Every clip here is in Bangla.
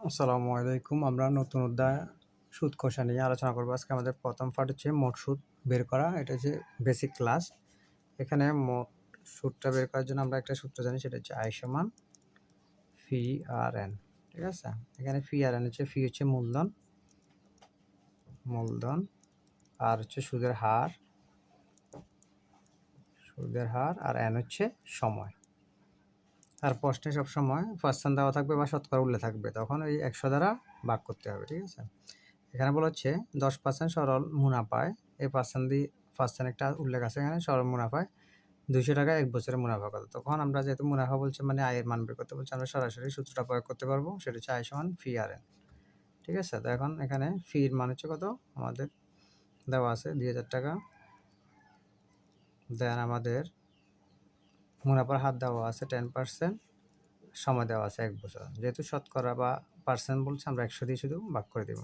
আসসালামু আলাইকুম। আমরা নতুন অধ্যায় সুদ কষা নিয়ে আলোচনা করব। আজকে আমাদের প্রথম পার্ট হচ্ছে মোট সুদ বের করা। এটা হচ্ছে বেসিক ক্লাস। এখানে মোট সুদটা বের করার জন্য আমরা একটা সূত্র জানি, সেটা হচ্ছে I সমান ফি আর এন। ঠিক আছে? এখানে ফি আর এন হচ্ছে, ফি হচ্ছে মূলধন, মূলধন আর হচ্ছে সুদের হার, সুদের হার আর এন হচ্ছে সময়। আর প্রশ্নে সবসময় পার্সেন্ট দেওয়া থাকবে বা শতকরা উল্লেখ থাকবে, তখন ওই 100 দ্বারা ভাগ করতে হবে। ঠিক আছে? এখানে বলা হচ্ছে 10% সরল মুনাফায়, এই পার্সেন্ট একটা উল্লেখ আছে এখানে, সরল মুনাফায় 200 টাকা এক বছরের মুনাফা কত। তখন আমরা যেহেতু মুনাফা বলছে মানে আয়ের মান বের করতে বলছে, আমরা সরাসরি সূত্রটা প্রয়োগ করতে পারবো, সেটা হচ্ছে আয় সমান ফি আর এন। ঠিক আছে? তো এখন এখানে ফির মান হচ্ছে কত আমাদের দেওয়া আছে 2000 টাকা, দেন আমাদের মুনাফার হার দেওয়া আছে 10%, সময় দেওয়া আছে 1 বছর। যেহেতু শতকরা বা পার্সেন্ট বলছে, আমরা 100 দিয়ে শুধু ভাগ করে দেব।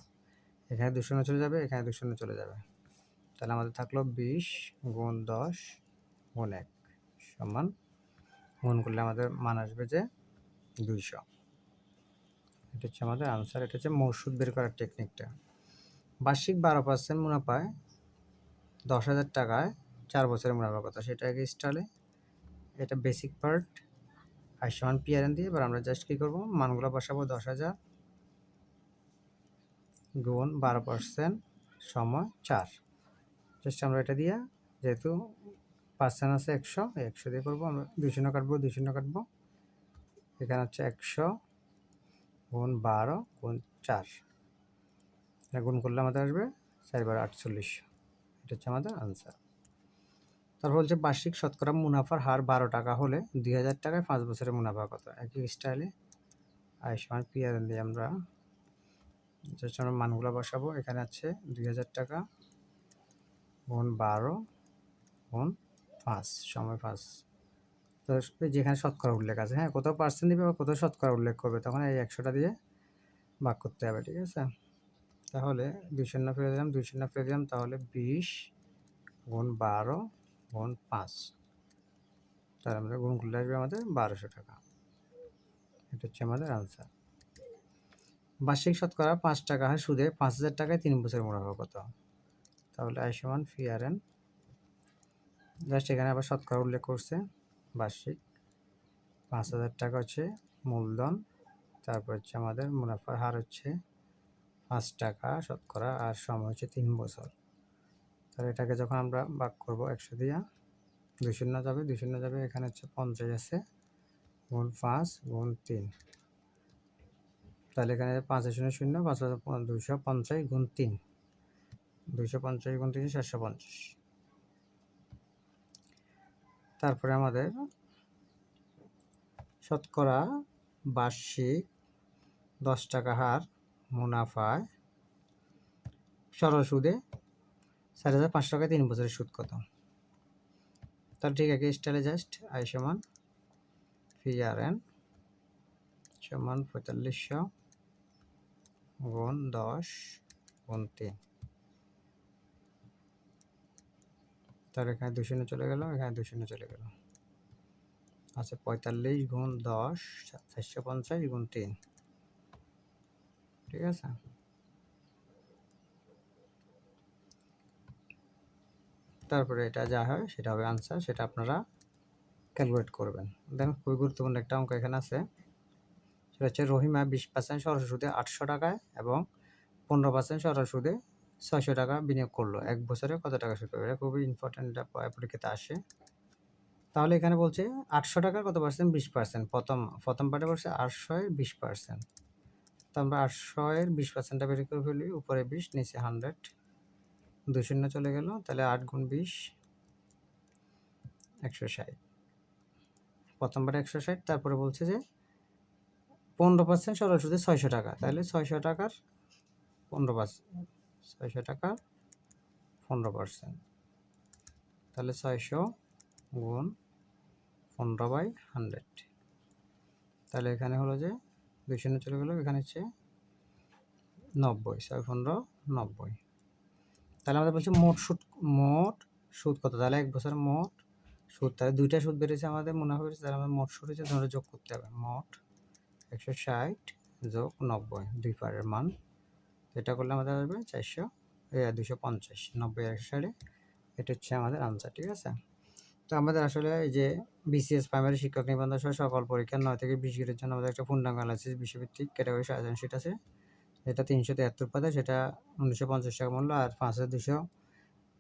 এখানে 2 শূন্য চলে যাবে, এখানে 2 শূন্য চলে যাবে। তাহলে আমাদের থাকলো 20 গুণ 10 গুণ 1 সমান, গুণ করলে আমাদের মান আসবে যে 200। এটা হচ্ছে আমাদের আনসার। এটা হচ্ছে মোট সুদ বের করার টেকনিকটা। বার্ষিক 12% মুনাফায় 10,000 টাকায় 4 বছরের মুনাফা কত, সেটা আগে স্টাইলে। এটা বেসিক পার্ট। আই সমান পি আর এন দিয়ে এবার আমরা জাস্ট কী করবো, মানগুলো বসাবো। 10,000 গুণ 12% সময় 4। জাস্ট আমরা এটা দিয়ে, যেহেতু পার্সেন্ট আছে 100, 100 দিয়ে করবো আমরা। 2 শূন্য কাটবো, 2 শূন্য কাটবো। এখানে হচ্ছে 100 গুণ 12 গুণ 4, এটা গুণ করলে আমাদের আসবে 4/48। এটা হচ্ছে আমাদের আনসার। তারপর হচ্ছে বার্ষিক শতকরা মুনাফার হার 12 টাকা হলে 2000 টাকায় 5 বছরের মুনাফা কত। একই স্টাইলে আই সমান পি আর এন দিয়ে আমরা জাস্ট আমরা মানগুলো বসাবো। এখানে আছে 2000 টাকা গুণ 12 গুণ 5 সময় 5। তো যেখানে শতকরা উল্লেখ আছে, হ্যাঁ, কত পার্সেন্ট দিবে বা কত শতকরা উল্লেখ করবে, তখন এই 100টা দিয়ে ভাগ করতে হবে। ঠিক আছে? তাহলে 2 শূন্য ফেলে দিলাম, 2 শূন্য ফেলে দিলাম, তাহলে 20 গুণ 12 গুণ 5, তাহলে আমরা গুণ করলে আসবে আমাদের 1200 টাকা। এটা হচ্ছে আমাদের আনসার। বার্ষিক শতকরা 5 টাকা হয় সুদে 5000 টাকায় 3 বছরের মুনাফা কত। তাহলে আই সমান ফি আর এন। জাস্ট এখানে আবার শতকরা উল্লেখ করছে। বার্ষিক 5000 টাকা হচ্ছে মূলধন, তারপর হচ্ছে আমাদের মুনাফার হার হচ্ছে 5 টাকা শতকরা, আর সময় হচ্ছে 3 বছর। তাহলে এটাকে যখন আমরা ভাগ করবো 100 দিয়া, 2 শূন্য যাবে, 2 শূন্য যাবে, এখানে হচ্ছে 50 আছে, গুণ 5 গুণ 3। তাহলে এখানে 5 শূন্য শূন্য, 5 250 গুণ 3, 250 গুণ 3 450। তারপরে আমাদের শতকরা বার্ষিক 10 টাকা হার মুনাফায় সরল সুদে 4500 টাকায় 3 বছরের সুদ কত। তাহলে ঠিক আছে, স্টাইলে জাস্ট আই সমান ফি আর এন সমান 4500 গুণ 10 গুণ 3। তাহলে এখানে 2 শূন্য চলে গেল, এখানে 2 শূন্য চলে গেল। আচ্ছা, 45 গুণ 10 450 গুণ 3। ঠিক আছে? তারপরে এটা যা হয় সেটা হবে আনসার, সেটা আপনারা ক্যালকুলেট করবেন। দেখেন, খুবই গুরুত্বপূর্ণ একটা অঙ্ক এখানে আছে। সেটা হচ্ছে রহিমা 20% সরল সুদে 800 টাকায় এবং 15% সরল সুদে 600 টাকা বিনিয়োগ করলো, 1 বছরে কত টাকা সুদ পাবে। এটা খুবই ইম্পর্টেন্ট, এটা পরীক্ষাতে আসে। তাহলে এখানে বলছে 800 টাকার কত পার্সেন্ট, 20%। প্রথম পার্টে বলছে 800 এর 20%। তো আমরা 800 এর 20%টা বের করে ফেলি। উপরে 20, নিচে 100, 2 শূন্য চলে গেল, তাহলে 8 গুণ 20 160। প্রথম পার্টে 160, তারপরে বলছে যে 15% সরল সুদে 600 টাকা, তাহলে 600 টাকার 15%, 600 টাকার 15%, তাহলে 600 গুণ 15/100। তাহলে এখানে হলো যে 2 শূন্য চলে গেল, এখানে হচ্ছে 90, 6 15 90। তাহলে আমাদের বলছে মোট সুদ কত। তাহলে 1 বছর মোট সুদ, তাহলে 2টা সুদ বেড়েছে আমাদের মুনাফা বেড়েছে, তাহলে আমাদের মোট সুদ হচ্ছে, ধরে যোগ করতে হবে। মোট 160 যোগ 90 2 পারের মান, এটা করলে আমাদের আসবে 250 90 এর সাথে। এটা হচ্ছে আমাদের আনসার, ঠিক আছে। তো আমাদের আসলে এই যে বিসিএস প্রাইমারি শিক্ষক নিবন্ধন সহ সকল পরীক্ষার 9 থেকে 20 গ্রেডের জন্য আমাদের একটা পূর্ণাঙ্গ অ্যানালাইসিস বিষয়ভিত্তিক ক্যাটাগরি সাজেশন শিট আছে, এটা 373 পাতা, সেটা 1950 টাকা মূল্য। আর 5200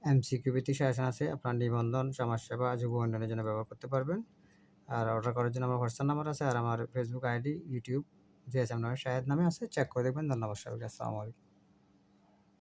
এমসিকিউ ভিত্তিক সাজেশন আছে, আপনার নিবন্ধন, সমাজসেবা, যুব উন্নয়নের জন্য ব্যবহার করতে পারবেন। আর অর্ডার করার জন্য আমার হোয়াটসঅ্যাপ নাম্বার আছে, আর আমার ফেসবুক আইডি, ইউটিউব JSM নামে শাহেদ নামে আছে, চেক করে দেখবেন। ধন্যবাদ সবাইকে, আসসালামু আলাইকুম।